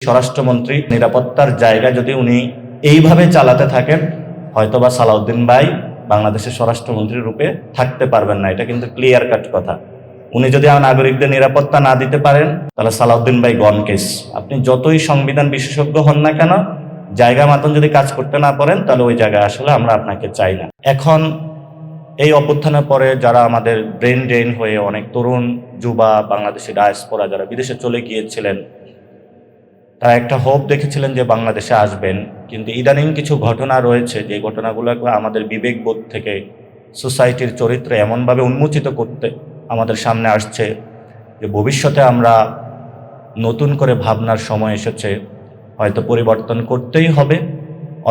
স্বরাষ্ট্রমন্ত্রী, নিরাপত্তার জায়গা যদি উনি এইভাবে চালাতে থাকেন, হয়তোবা সালাউদ্দিন ভাই বাংলাদেশের স্বরাষ্ট্রমন্ত্রী রূপে থাকতে পারবেন না। এটা কিন্তু ক্লিয়ার কাট কথা। উনি যদি নাগরিকদের নিরাপত্তা না দিতে পারেন, তাহলে সালাউদ্দিন ভাই গন কেস। আপনি যতই সংবিধান বিশেষজ্ঞ হন না কেন, জায়গা মতন যদি কাজ করতে না পারেন, তাহলে ওই জায়গায় আসলে আমরা আপনাকে চাই না। এখন এই অভ্যুত্থানের পরে যারা আমাদের ব্রেন ড্রেন হয়ে অনেক তরুণ যুবা বাংলাদেশি ডায়াসপোরা যারা বিদেশে চলে গিয়েছিলেন, তারা একটা হোপ দেখেছিলেন যে বাংলাদেশে আসবেন, কিন্তু ইদানিং কিছু ঘটনা রয়েছে যে ঘটনাগুলো আমাদের বিবেকবোধ থেকে সোসাইটির চরিত্র এমনভাবে উন্মোচিত করতে আমাদের সামনে আসছে যে ভবিষ্যতে আমরা নতুন করে ভাবনার সময় এসেছে। হয়তো পরিবর্তন করতেই হবে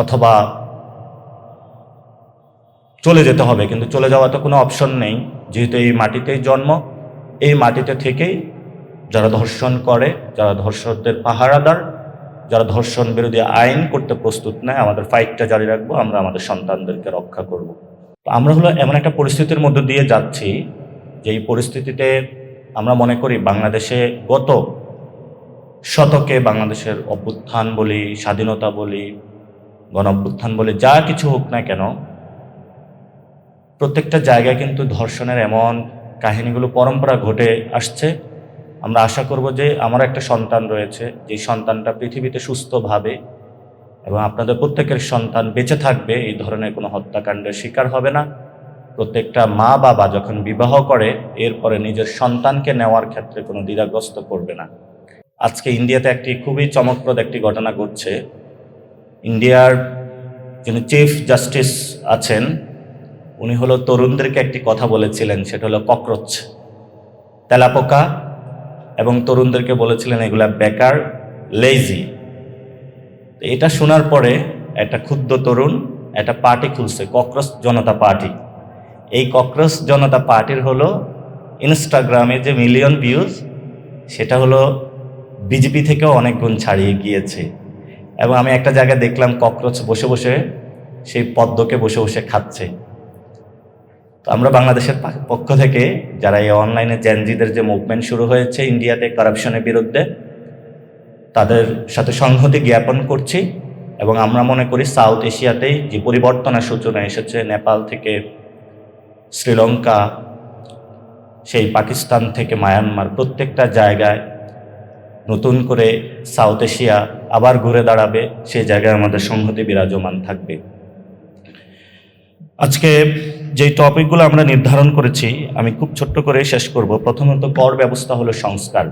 অথবা চলে যেতে হবে, কিন্তু চলে যাওয়া তো কোনো অপশন নেই। যেহেতু এই মাটিতেই জন্ম, এই মাটিতে থেকেই যারা ধর্ষণ করে, যারা ধর্ষকদের পাহারাদার, যারা ধর্ষণ বিরোধী আইন করতে প্রস্তুত নেয়, আমাদের ফাইটটা জারি রাখবো, আমরা আমাদের সন্তানদেরকে রক্ষা করব। আমরা হলো এমন একটা পরিস্থিতির মধ্য দিয়ে যাচ্ছি যে এই পরিস্থিতিতে আমরা মনে করি বাংলাদেশে গত শতকে বাংলাদেশের অভ্যুত্থান বলি, স্বাধীনতা বলি, গণ অভ্যুত্থান বলি, যা কিছু হোক না কেন, প্রত্যেকটা জায়গায় কিন্তু ধর্ষণের এমন কাহিনীগুলো পরম্পরা ঘটে আসছে। আমরা আশা করব যে আমার একটা সন্তান রয়েছে, যে সন্তানটা পৃথিবীতে সুস্থভাবে এবং আপনাদের প্রত্যেকের সন্তান বেঁচে থাকবে, এই ধরনের কোনো হত্যাকাণ্ডের শিকার হবে না। প্রত্যেকটা মা বাবা যখন বিবাহ করে, এরপরে নিজের সন্তানকে নেওয়ার ক্ষেত্রে কোনো দ্বিধাগ্রস্ত করবে না। আজকে ইন্ডিয়াতে একটি খুবই চমকপ্রদ একটি ঘটনা ঘটছে। ইন্ডিয়ার যিনি চিফ জাস্টিস আছেন, উনি হলো তরুণদেরকে একটি কথা বলেছিলেন, সেটা হলো ককরোচ, তেলাপোকা, এবং তরুণদেরকে বলেছিলেন এগুলা বেকার, লেজি। এটা শোনার পরে একটা ক্ষুদ্র তরুণ একটা পার্টি খুলছে, ককরোচ জনতা পার্টি। এই ককরোচ জনতা পার্টির হলো ইনস্টাগ্রামে যে মিলিয়ন ভিউজ, সেটা হলো বিজেপি থেকেও অনেক গুণ ছাড়িয়ে গিয়েছে। এবং আমি একটা জায়গায় দেখলাম ককরোচ বসে বসে সেই পদ্মকে বসে বসে খাচ্ছে। তো আমরা বাংলাদেশের পক্ষ থেকে যারা এই অনলাইনে জেনজিদের যে মুভমেন্ট শুরু হয়েছে ইন্ডিয়াতে কারাপশনের বিরুদ্ধে, তাদের সাথে সংহতি জ্ঞাপন করছি। এবং আমরা মনে করি সাউথ এশিয়াতেই যে পরিবর্তনের সূচনা এসেছে, নেপাল থেকে শ্রীলঙ্কা, সেই পাকিস্তান থেকে মায়ানমার, প্রত্যেকটা জায়গায় নতুন করে সাউথ এশিয়া আবার ঘুরে দাঁড়াবে, সেই জায়গায় আমাদের সংহতি বিরাজমান থাকবে। আজকে যেই টপিকগুলো আমরা নির্ধারণ করেছি আমি খুব ছোট্ট করে শেষ করব। প্রথমত কর ব্যবস্থা হলো সংস্কার।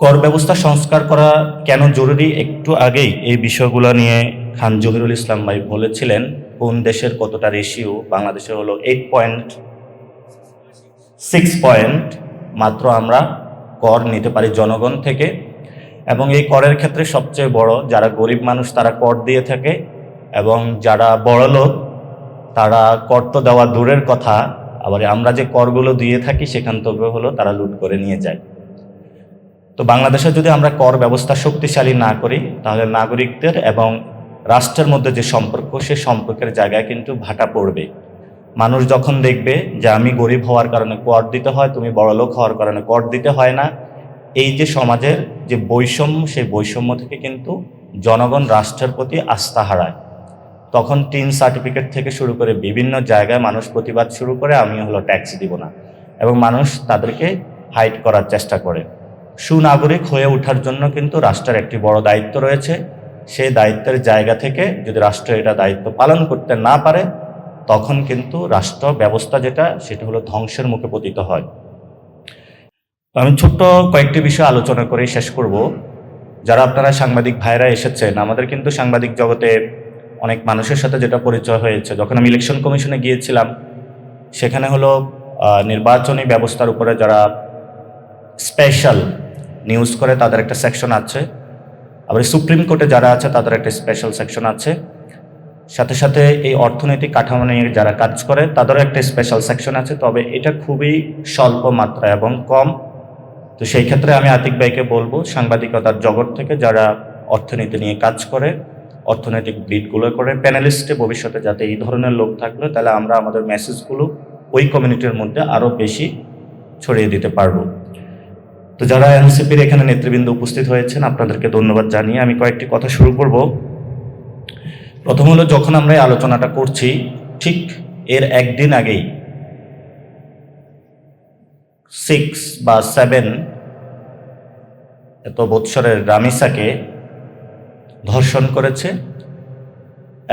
কর ব্যবস্থা সংস্কার করা কেন জরুরি, একটু আগেই এই বিষয়গুলো নিয়ে খান জহিরুল ইসলাম ভাই বলেছিলেন। কোন দেশের কতটা রেশিও, বাংলাদেশে হলো 8.6 পয়েন্ট মাত্র আমরা কর নিতে পারি জনগণ থেকে। এবং এই করের ক্ষেত্রে সবচেয়ে বড় যারা গরিব মানুষ তারা কর দিয়ে থাকে, এবং যারা বড় লোক তারা কর তো দেওয়া দূরের কথা, আবার আমরা যে করগুলো দিয়ে থাকি সেখান থেকে হলো তারা লুট করে নিয়ে যায়। তো বাংলাদেশে যদি আমরা কর ব্যবস্থা শক্তিশালী না করি, তাহলে নাগরিকদের এবং রাষ্ট্রের মধ্যে যে সম্পর্ক, সে সম্পর্কের জায়গায় কিন্তু ভাটা পড়বে। মানুষ যখন দেখবে যে আমি গরিব হওয়ার কারণে কর দিতে হয়, তুমি বড়লোক হওয়ার কারণে কর দিতে হয় না, এই যে সমাজের যে বৈষম্য, সেই বৈষম্য থেকে কিন্তু জনগণ রাষ্ট্রের প্রতি আস্থা হারায়। তখন টিন সার্টিফিকেট থেকে শুরু করে বিভিন্ন জায়গায় মানুষ প্রতিবাদ শুরু করে, আমি হলো ট্যাক্স দিব না, এবং মানুষ তাদেরকে হাইড করার চেষ্টা করে। সুনাগরিক হয়ে ওঠার জন্য কিন্তু রাষ্ট্রের একটি বড় দায়িত্ব রয়েছে। সেই দায়িত্বের জায়গা থেকে যদি রাষ্ট্র এটা দায়িত্ব পালন করতে না পারে, তখন কিন্তু রাষ্ট্র ব্যবস্থা সেটা হলো ধ্বংসের মুখে পতিত হয়। আমি ছোট্ট কয়েকটি বিষয় আলোচনা করে শেষ করব। যারা আপনারা সাংবাদিক ভাইরা এসেছেন, আমাদের কিন্তু সাংবাদিক জগতে অনেক মানুষের সাথে যেটা পরিচয় হয়েছে, যখন আমি ইলেকশন কমিশনে গিয়েছিলাম, সেখানে হলো নির্বাচনী ব্যবস্থার উপরে যারা স্পেশাল নিউজ করে তাদের একটা সেকশন আছে, আবার সুপ্রিম কোর্টে যারা আছে তাদের একটা স্পেশাল সেকশন আছে, সাথে সাথে এই অর্থনৈতিক কাঠামো নিয়ে যারা কাজ করে তাদেরও একটা স্পেশাল সেকশন আছে। তবে এটা খুবই স্বল্প মাত্রা এবং কম। তো সেই ক্ষেত্রে আমি আতিক ভাইকে বলবো, সাংবাদিকতার জগৎ থেকে যারা অর্থনীতি নিয়ে কাজ করে, অর্থনৈতিক ব্রিডগুলো করে, প্যানেলিস্টে ভবিষ্যতে যাতে এই ধরনের লোক থাকলে তাহলে আমরা আমাদের মেসেজগুলো ওই কমিউনিটির মধ্যে আরও বেশি ছড়িয়ে দিতে পারবো। তো যারা এনসিপির এখানে নেতৃবৃন্দ উপস্থিত হয়েছেন আপনাদেরকে ধন্যবাদ জানিয়ে আমি কয়েকটি কথা শুরু করব। প্রথম হলো, যখন আমরা এই আলোচনাটা করছি ঠিক এর একদিন আগেই 6 বা 7 এত বৎসরের রামিসাকে ধর্ষণ করেছে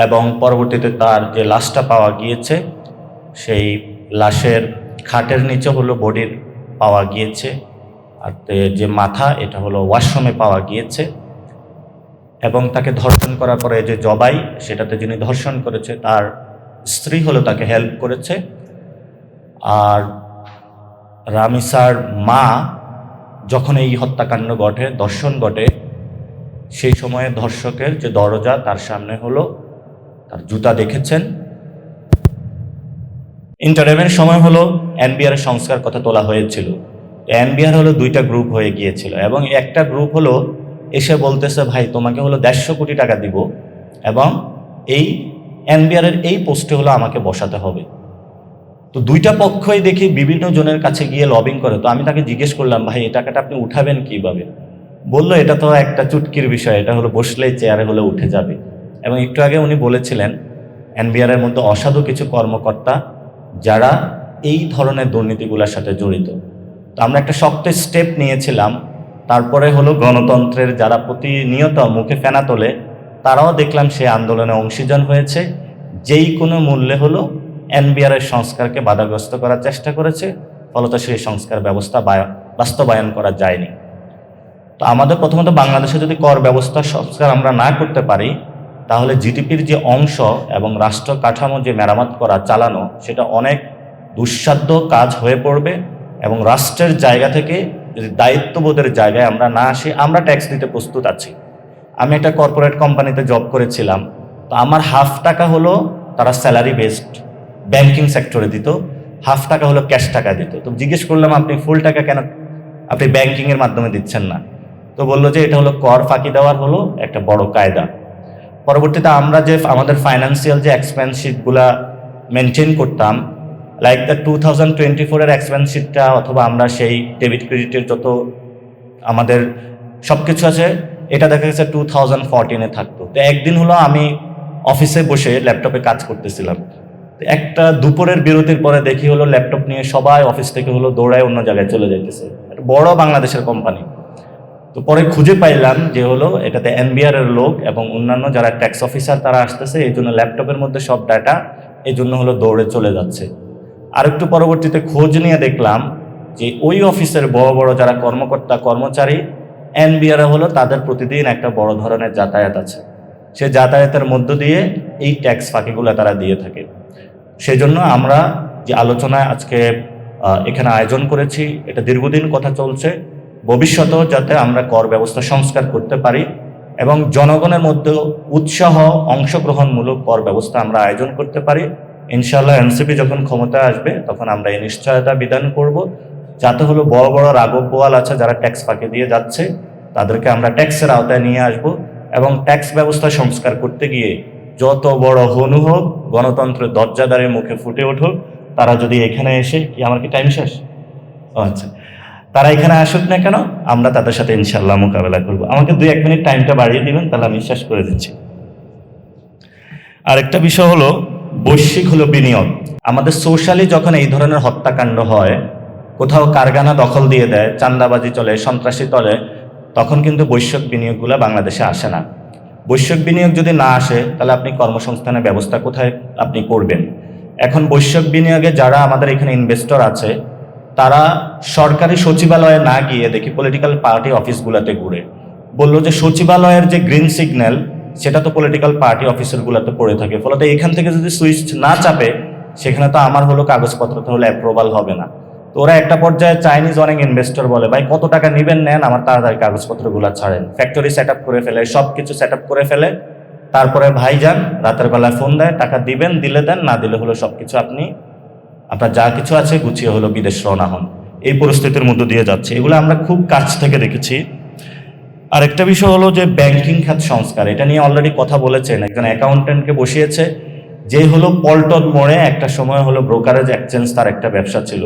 এবং পরবর্তীতে তার যে লাশটা পাওয়া গিয়েছে সেই লাশের খাটের নিচে হলো বডির পাওয়া গিয়েছে, আর যে মাথা এটা হলো ওয়াশরুমে পাওয়া গিয়েছে এবং তাকে ধর্ষণ করার পরে যে জবাই সেটাতে যিনি ধর্ষণ করেছে তার স্ত্রী হলো তাকে হেল্প করেছে। আর রামিসার মা যখন এই হত্যাকাণ্ড ঘটে, ধর্ষণ ঘটে, সেই সময়ে ধর্ষকের যে দরজা তার সামনে হলো তার জুতা দেখেছেন। ইন্টারভিউয়ের সময় হলো এনবিআর এর সংস্কার কথা তোলা হয়েছিল। এনবিআর হলো 2টা গ্রুপ হয়ে গিয়েছিল এবং একটা গ্রুপ হলো এসে বলতেছে, ভাই তোমাকে হলো 150 কোটি টাকা দিব এবং এই এনবিআর এর এই পোস্টে হলো আমাকে বসাতে হবে। তো 2টা পক্ষই দেখি বিভিন্ন জনের কাছে গিয়ে লবিং করে। তো আমি তাকে জিজ্ঞেস করলাম, ভাই এই টাকাটা আপনি উঠাবেন কিভাবে? বললো এটা তো একটা চুটকির বিষয়, এটা হলো বসলেই চেয়ারে হলে উঠে যাবে। এবং একটু আগে উনি বলেছিলেন এনবিআর এর মধ্যে অসাধু কিছু কর্মকর্তা যারা এই ধরনের দুর্নীতিগুলোর সাথে জড়িত। তো আমরা একটা শক্ত স্টেপ নিয়েছিলাম। তারপরে হলো গণতন্ত্রের যারা প্রতিনিয়ত মুখে ফেনা তোলে তারাও দেখলাম সেই আন্দোলনে অংশীজন হয়েছে, যেই কোনো মূল্যে হলো এনবিআর এর সংস্কারকে বাধাগ্রস্ত করার চেষ্টা করেছে, ফলত সেই সংস্কার ব্যবস্থা বাস্তবায়ন করা যায়নি। তো আমাদের প্রথমত বাংলাদেশে যদি কর ব্যবস্থা সংস্কার আমরা না করতে পারি তাহলে জিডিপির যে অংশ এবং রাষ্ট্র কাঠামো যে মেরামত করা চালানো সেটা অনেক দুঃসাধ্য কাজ হয়ে পড়বে এবং রাষ্ট্রের জায়গা থেকে যদি দায়িত্ববোধের জায়গায় আমরা না আসি, আমরা ট্যাক্স দিতে প্রস্তুত আছি। আমি একটা কর্পোরেট কোম্পানিতে জব করেছিলাম, তো আমার ½ টাকা হলো তারা স্যালারি বেসড ব্যাংকিং সেক্টরে দিত, ½ টাকা হলো ক্যাশ টাকা দিত। তো জিজ্ঞেস করলাম আপনি ফুল টাকা কেন আপনি ব্যাংকিংয়ের মাধ্যমে দিচ্ছেন না? তো বললো যে এটা হলো কর ফাঁকি দেওয়ার হলো একটা বড় কায়দা। পরবর্তীতে আমরা যে আমাদের ফাইন্যান্সিয়াল যে এক্সপেন্স শিটগুলা মেনটেন করতাম, লাইক দ্য 2024-এর এক্সপেন্স শিটটা অথবা আমরা সেই ডেবিট ক্রেডিটের যত আমাদের সব কিছু আছে এটা দেখা গেছে 2014-এ থাকতো। তো একদিন হলো আমি অফিসে বসে ল্যাপটপে কাজ করতেছিলাম, একটা দুপুরের বিরতির পরে দেখি হলো ল্যাপটপ নিয়ে সবাই অফিস থেকে হলো দৌড়ায় অন্য জায়গায় চলে যাইতেছে, একটা বড় বাংলাদেশের কোম্পানি। তো পরে খুঁজে পাইলাম যে হলো এটাতে এনবিআর এর লোক এবং অন্যান্য যারা ট্যাক্স অফিসার তারা আসতেছে, এই জন্য ল্যাপটপের মধ্যে সব ডাটা এই জন্য হলো দৌড়ে চলে যাচ্ছে। আর একটু পরবর্তীতে খোঁজ নিয়ে দেখলাম যে ওই অফিসের বড় বড় যারা কর্মকর্তা কর্মচারী এনবিআর হলো তাদের প্রতিদিন একটা বড় ধরনের যাতায়াত আছে, সে যাতায়াতের মধ্য দিয়ে এই ট্যাক্স ফাঁকিগুলো তারা দিয়ে থাকে। সেই জন্য আমরা যে আলোচনায় আজকে এখানে আয়োজন করেছি এটা দীর্ঘদিন কথা চলছে, ভবিষ্যতেও যাতে আমরা কর ব্যবস্থা সংস্কার করতে পারি এবং জনগণের মধ্যে উৎসাহ অংশগ্রহণমূলক কর ব্যবস্থা আমরা আয়োজন করতে পারি। ইনশাআল্লাহ এনসিপি যখন ক্ষমতায় আসবে তখন আমরা এই নিশ্চয়তা বিধান করব যাতে হলো বড় বড় রাঘব বোয়াল আছে যারা ট্যাক্স ফাঁকি দিয়ে যাচ্ছে তাদেরকে আমরা ট্যাক্সের আওতায় নিয়ে আসব এবং ট্যাক্স ব্যবস্থা সংস্কার করতে গিয়ে যত বড় হনু হোক, গণতন্ত্রের দরজাদারের মুখে ফুটে উঠুক, তারা যদি এখানে এসে আমার কি টাইম শেষ? আচ্ছা, তারা এখানে আসুক না কেন, আমরা তাদের সাথে ইনশাল্লাহ মোকাবেলা করবো। আমাকে 2-1 মিনিট টাইমটা বাড়িয়ে দিবেন, তাহলে আমি শেষ করে দিচ্ছি। আরেকটা বিষয় হলো বৈশ্বিক হলো বিনিয়োগ। আমাদের সোশ্যালি যখন এই ধরনের হত্যাকাণ্ড হয়, কোথাও কারখানা দখল দিয়ে দেয়, চাঁদাবাজি চলে, সন্ত্রাসী চলে, তখন কিন্তু বৈশ্বিক বিনিয়োগগুলো বাংলাদেশে আসে না। বৈশ্বিক বিনিয়োগ যদি না আসে তাহলে আপনি কর্মসংস্থানের ব্যবস্থা কোথায় আপনি করবেন? এখন বৈশ্বিক বিনিয়োগে যারা আমাদের এখানে ইনভেস্টর আছে তারা সরকারি সচিবালয়ে না গিয়ে দেখি পলিটিক্যাল পার্টি অফিসগুলোতে ঘুরে। বললো যে সচিবালয়ের যে গ্রিন সিগন্যাল সেটা তো পলিটিক্যাল পার্টি অফিসারগুলোতে পড়ে থাকে, ফলত এখান থেকে যদি সুইচ না চাপে সেখানে তো আমার হলো কাগজপত্র তো হলো অ্যাপ্রুভাল হবে না। তো ওরা একটা পর্যায়ে চাইনিজ অনেক ইনভেস্টর বলে, ভাই কত টাকা নেবেন নেন, আমার তাড়াতাড়ি কাগজপত্রগুলো ছাড়েন। ফ্যাক্টরি সেট আপ করে ফেলে, সব কিছু সেট আপ করে ফেলে, তারপরে ভাইজান রাতের বেলায় ফোন দেয়, টাকা দিবেন, দিলে দেন, না দিলে হলো সব কিছু আপনি আপনার যা কিছু আছে গুছিয়ে হলো বিদেশ রওনা হন। এই পরিস্থিতির মধ্য দিয়ে যাচ্ছে, এগুলো আমরা খুব কাছ থেকে দেখেছি। আরেকটা বিষয় হলো যে ব্যাংকিং খাত সংস্কার, এটা নিয়ে অলরেডি কথা বলেছেন, একজন অ্যাকাউন্টেন্টকে বসিয়েছে যে হলো পল্টন মোড়ে একটা সময় হলো ব্রোকারেজ এক্সচেঞ্জ তার একটা ব্যবসা ছিল।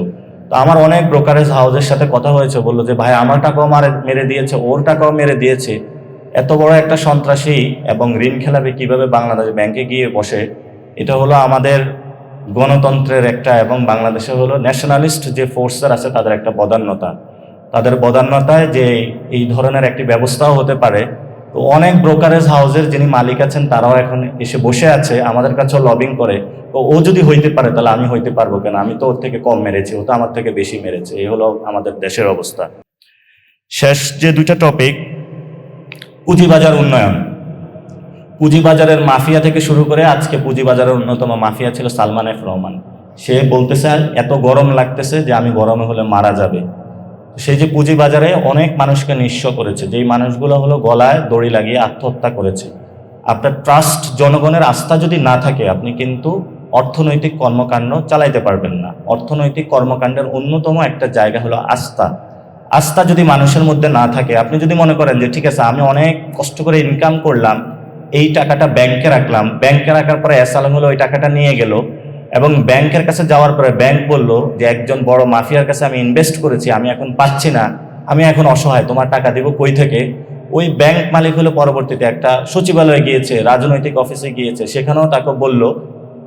তো আমার অনেক ব্রোকারেজ হাউসের সাথে কথা হয়েছে, বললো যে ভাই আমার টাকাও মেরে দিয়েছে, ওর টাকাও মেরে দিয়েছে। এত বড় একটা সন্ত্রাসী এবং ঋণ খেলাপি কিভাবে বাংলাদেশ ব্যাংকে গিয়ে বসে? এটা হলো আমাদের গণতন্ত্রের একটা এবং বাংলাদেশে হলো ন্যাশনালিস্ট যে ফোর্সের আছে তাদের একটা বদান্যতা। তাদের বদান্যতায় যে এই ধরনের একটি ব্যবস্থাও হতে পারে। তো অনেক ব্রোকারেজ হাউসের যিনি মালিক আছেন তারাও এখন এসে বসে আছে, আমাদের কাছেও লবিং করে। তো ও যদি হইতে পারে তাহলে আমি হইতে পারবো কেন? আমি তো ওর থেকে কম মেরেছি, ও তো আমার থেকে বেশি মেরেছে। এই হলো আমাদের দেশের অবস্থা। শেষ যে দুইটা টপিক, পুঁজিবাজার উন্নয়ন। পুঁজিবাজারের মাফিয়া থেকে শুরু করে আজকে পুঁজিবাজারের অন্যতম মাফিয়া ছিল সালমান এফ রহমান। সে বলতেছে এত গরম লাগতেছে যে আমি গরমে হলে মারা যাবে। সেই যে পুঁজিবাজারে অনেক মানুষকে নিঃস্ব করেছে, যেই মানুষগুলো হলো গলায় দড়ি লাগিয়ে আত্মহত্যা করেছে। আপনার ট্রাস্ট, জনগণের আস্থা যদি না থাকে আপনি কিন্তু অর্থনৈতিক কর্মকাণ্ড চালাইতে পারবেন না। অর্থনৈতিক কর্মকাণ্ডের অন্যতম একটা জায়গা হলো আস্থা। আস্থা যদি মানুষের মধ্যে না থাকে, আপনি যদি মনে করেন যে ঠিক আছে আমি অনেক কষ্ট করে ইনকাম করলাম, এই টাকাটা ব্যাংকে রাখলাম, ব্যাংকে রাখার পরে অ্যাসালাম হলো ওই টাকাটা নিয়ে গেল, এবং ব্যাংকের কাছে যাওয়ার পরে ব্যাংক বলল যে একজন বড় মাফিয়ার কাছে আমি ইনভেস্ট করেছি, আমি এখন পাচ্ছি না, আমি এখন অসহায়, তোমার টাকা দিব কই থেকে? ওই ব্যাংক মালিক হলো পরবর্তীতে একটা সচিবালয়ে গিয়েছে, রাজনৈতিক অফিসে গিয়েছে, সেখানেও তাকে বলল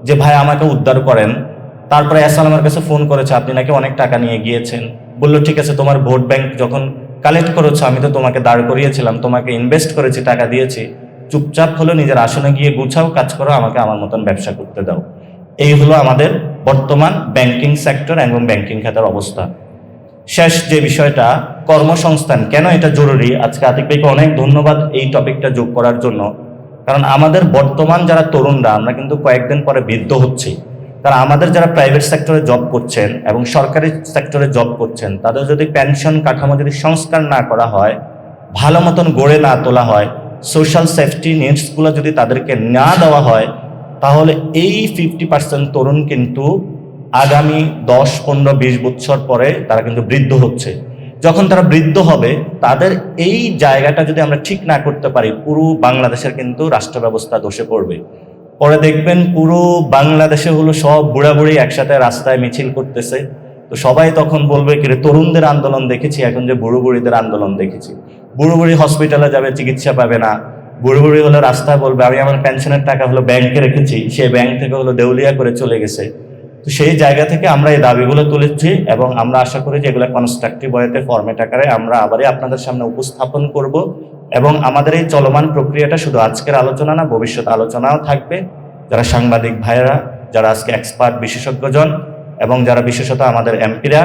যে ভাই আমাকে উদ্ধার করেন। তারপরে অ্যাসালামের কাছে ফোন করেছে, আপনি নাকি অনেক টাকা নিয়ে গিয়েছেন। বলল ঠিক আছে, তোমার ভোট ব্যাংক যখন কালেক্ট করেছো আমি তো তোমাকে দাঁড় করিয়েছিলাম, তোমাকে ইনভেস্ট করেছি, টাকা দিয়েছি, চুপচাপ হলো নিজের আসনে গিয়ে গুছাও, কাজ করো, আমাকে আমার মতন ব্যবসা করতে দাও। এই হলো আমাদের বর্তমান ব্যাংকিং সেক্টর এবং ব্যাংকিং খাতের অবস্থা। শেষ যে বিষয়টা, কর্মসংস্থান কেন এটা জরুরি, আজকে আতিক ভাইকে অনেক ধন্যবাদ এই টপিকটা যোগ করার জন্য। কারণ আমাদের বর্তমান যারা তরুণরা, আমরা কিন্তু কয়েকদিন পরে বৃদ্ধ হচ্ছি। কারণ আমাদের যারা প্রাইভেট সেক্টরে জব করছেন এবং সরকারি সেক্টরে জব করছেন, তাদের যদি পেনশন কাঠামো যদি সংস্কার না করা হয়, ভালো মতন গড়ে না তোলা হয়, সোশ্যাল সেফটি নেটসগুলো যদি তাদেরকে না দেওয়া হয়, তাহলে এই 50% তরুণ কিন্তু আগামী 10, 15, 20 বছর পরে তারা কিন্তু বৃদ্ধ হচ্ছে। যখন তারা বৃদ্ধ হবে, তাদের এই জায়গাটা যদি আমরা ঠিক না করতে পারি, পুরো বাংলাদেশের কিন্তু রাষ্ট্র ব্যবস্থা ধসে পড়বে। পরে দেখবেন পুরো বাংলাদেশে হলো সব বুড়াবুড়ি একসাথে রাস্তায় মিছিল করতেছে। তো সবাই তখন বলবে কি রে, তরুণদের আন্দোলন দেখেছি, এখন যে বুড়ো বুড়িদের আন্দোলন দেখেছি। বুড়ো বুড়ি হসপিটালে যাবে, চিকিৎসা পাবে না। বুড়ো বুড়ি হলো রাস্তায় বলবে আমি আমার পেনশনের টাকা হলো ব্যাংকে রেখেছি, সে ব্যাংক থেকে হলো দেউলিয়া করে চলে গেছে। তো সেই জায়গা থেকে আমরা এই দাবিগুলো তুলেছি এবং আমরা আশা করি যে এগুলো কনস্ট্রাকটিভ ওয়েতে, ফরম্যাট আকারে আমরা আবারই আপনাদের সামনে উপস্থাপন করব। এবং আমাদের এই চলমান প্রক্রিয়াটা শুধু আজকের আলোচনা না, ভবিষ্যৎ আলোচনাও থাকবে। যারা সাংবাদিক ভাইয়েরা, যারা আজকে এক্সপার্ট বিশেষজ্ঞজন এবং যারা বিশেষত আমাদের এমপিরা,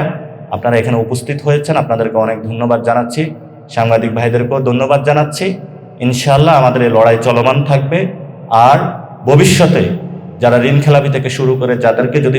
আপনারা এখানে উপস্থিত হয়েছেন, আপনাদেরকে অনেক ধন্যবাদ জানাচ্ছি। সাংবাদিক ভাইদেরকেও ধন্যবাদ জানাচ্ছি। ইনশাআল্লাহ আমাদের এই লড়াই চলমান থাকবে। আর ভবিষ্যতে যারা ঋণ খেলাপি থেকে শুরু করে যাদেরকে যদি